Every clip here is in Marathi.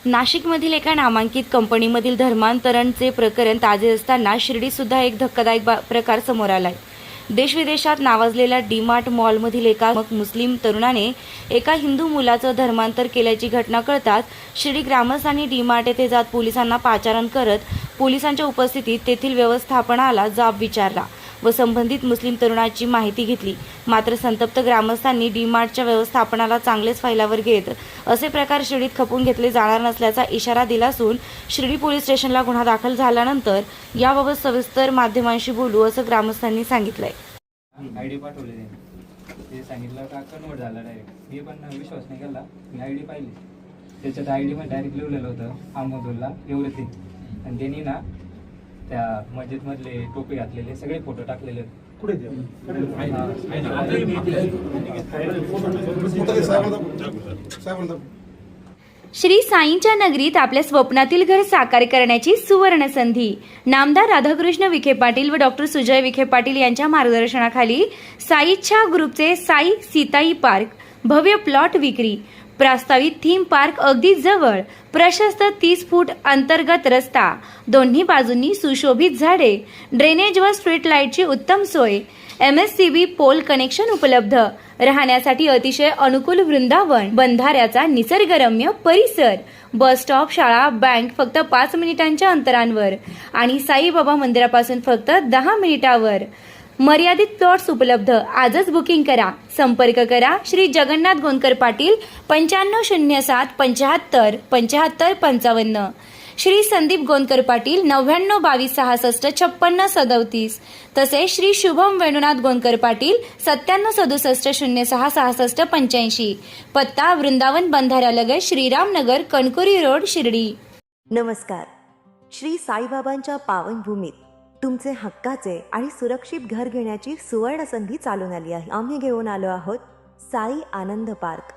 नाशिकमधील एका नामांकित कंपनीमधील धर्मांतरणचे प्रकरण ताजे असताना शिर्डीत सुद्धा एक धक्कादायक प्रकार समोर आलाय। देशविदेशात नावाजलेल्या डी-मार्ट मॉलमधील एका मुस्लिम तरुणाने एका हिंदू मुलाचं धर्मांतर केल्याची घटना कळताच शिर्डी ग्रामस्थांनी डी-मार्ट येथे जात पोलिसांना पाचारण करत पोलिसांच्या उपस्थितीत तेथील व्यवस्थापनाला जाब विचारला व संबंधित मुस्लिम तरुणाची माहिती घेतली। मात्र संतप्त ग्रामस्थांनी डी-मार्टच्या व्यवस्थापनाला चांगलेच फायलावर घेत असे प्रकार शिर्डीत खपवून घेतले जाणार नसल्याचा इशारा दिला असून शिर्डी पोलीस स्टेशनला गुन्हा दाखल झाल्यानंतर याबाबत सविस्तर माध्यमांशी बोलू असं ग्रामस्थांनी सांगितलंय। आयडी पाठवले ते सांगितलं का कन्वर्ट झाला डायरेक्ट। मी पण विश्वास नाही केला। मी आयडी पाहिली, त्याच्यात आयडी मध्ये डायरेक्ट लिहिलेलं होतं अहमदुल्ला एव्हरीथिंग, आणि त्यांनी ना त्या मस्जिद मधले टोपी घातलेले सगळे फोटो टाकलेले श्री साईंच्या नगरीत आपल्या स्वप्नातील घर साकार करण्याची सुवर्ण संधी। नामदार राधाकृष्ण विखे पाटील व डॉक्टर सुजय विखे पाटील यांच्या मार्गदर्शनाखाली साईच्या ग्रुपचे साई सीताई पार्क भव्य प्लॉट विक्री। प्रस्तावित थीम पार्क अगदी जवळ, प्रशस्त 30 फूट अंतर्गत रस्ता, दोन्ही बाजूंनी सुशोभित झाडे, ड्रेनेज व स्ट्रीट लाईटची उत्तम सोय, MSCB पोल कनेक्शन उपलब्ध, राहण्यासाठी अतिशय अनुकूल वृंदावन, बंधाऱ्याचा निसर्गरम्य परिसर, बस स्टॉप, शाळा, बँक फक्त 5 मिनिटांच्या अंतरावर आणि साईबाबा मंदिरापासून फक्त 10 मिनिटावर। मर्यादित प्लॉट्स उपलब्ध। आजच बुकिंग करा। संपर्क करा श्री जगन्नाथ गोंदकर पाटील 9507 75 75 55, श्री संदीप गोंदकर पाटील 99 22 66 56 37, तसेच श्री शुभम वेणुनाथ गोंदकर पाटील 97 67 06 66 85। पत्ता वृंदावन बंधाऱ्यालगत श्रीरामनगर कणकुरी रोड शिर्डी। नमस्कार। श्री साईबाबांच्या पावनभूमीत तुमचे हक्काचे आणि सुरक्षित घर घेण्याची सुवर्ण संधी चालून आली आहे। आम्ही घेऊन आलो आहोत साई आनंद पार्क।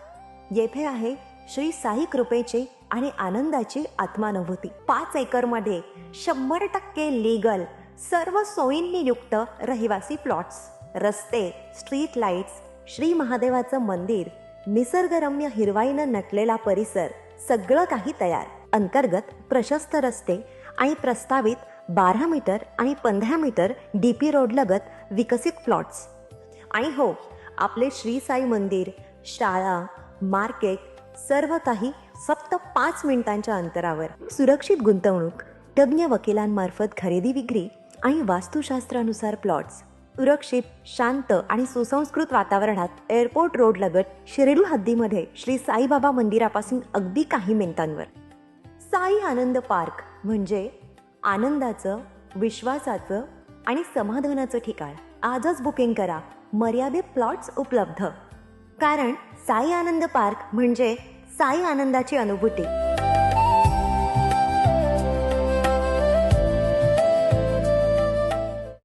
येथे आहे श्री साई कृपेची आणि आनंदाची आत्मानुभूती। 5 एकरमध्ये 100% लीगल सर्व सोयींनी युक्त रहिवासी प्लॉट्स, रस्ते, स्ट्रीट लाईट्स, श्री महादेवाचं मंदिर, निसर्गरम्य हिरवाईनं नटलेला परिसर, सगळं काही तयार। अंतर्गत प्रशस्त रस्ते आणि प्रस्तावित 12 मीटर आणि 15 मीटर DP रोड लगत विकसित प्लॉट्स। आणि हो, आपले श्री साई मंदिर, शाळा, मार्केट सर्व काही फक्त 5 मिनिटांच्या अंतरावर। सुरक्षित गुंतवणूक, तज्ञ वकिलांमार्फत खरेदी विक्री आणि वास्तुशास्त्रानुसार प्लॉट्स, सुरक्षित, शांत आणि सुसंस्कृत वातावरणात एअरपोर्ट रोड लगत शिर्डी हद्दीमध्ये श्री साईबाबा मंदिरापासून अगदी काही मिनिटांवर। साई आनंद पार्क म्हणजे आनंदाचं, विश्वासाचं आणि समाधानाचं ठिकाण। आजच बुकिंग करा। मर्यादित प्लॉट्स उपलब्ध, कारण साई आनंद पार्क म्हणजे साई आनंदाची अनुभूती।